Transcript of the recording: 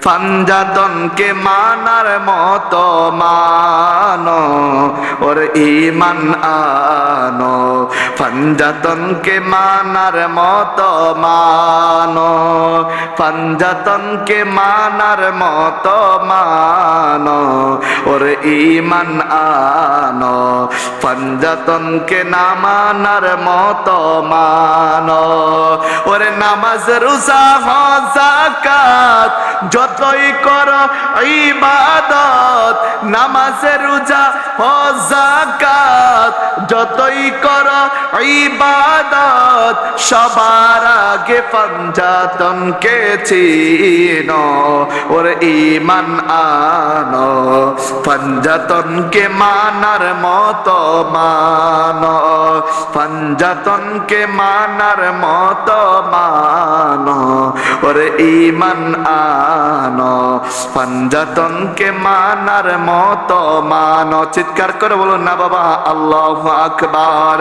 পাঞ্জাতনকে মানার মতো মানো, ওর ঈমান আনো। পাঞ্জাতনকে মানার মতো মানো, পাঞ্জাতনকে মানার মতো মানো, ওর ঈমান আনো। পাঞ্জাতনকে না মানার মতো মানো, ওরে নামাজ রোজা হজ যাকাত যতই করো ইবাদত, নামাজ রোজা হজ যাকাত যতই করো ইবাদত, সবার আগে পাঞ্জাতনকে চিনো, ওর ঈমান আনো। পাঞ্জাতনকে মানার মতো মানো, পাঞ্জাতনকে মানার মতো মানো, ওর ঈমান আনো। পাঞ্জাতনকে মানার মতো মানো। চিৎকার করে বলুন না বাবা, আল্লাহু আকবার।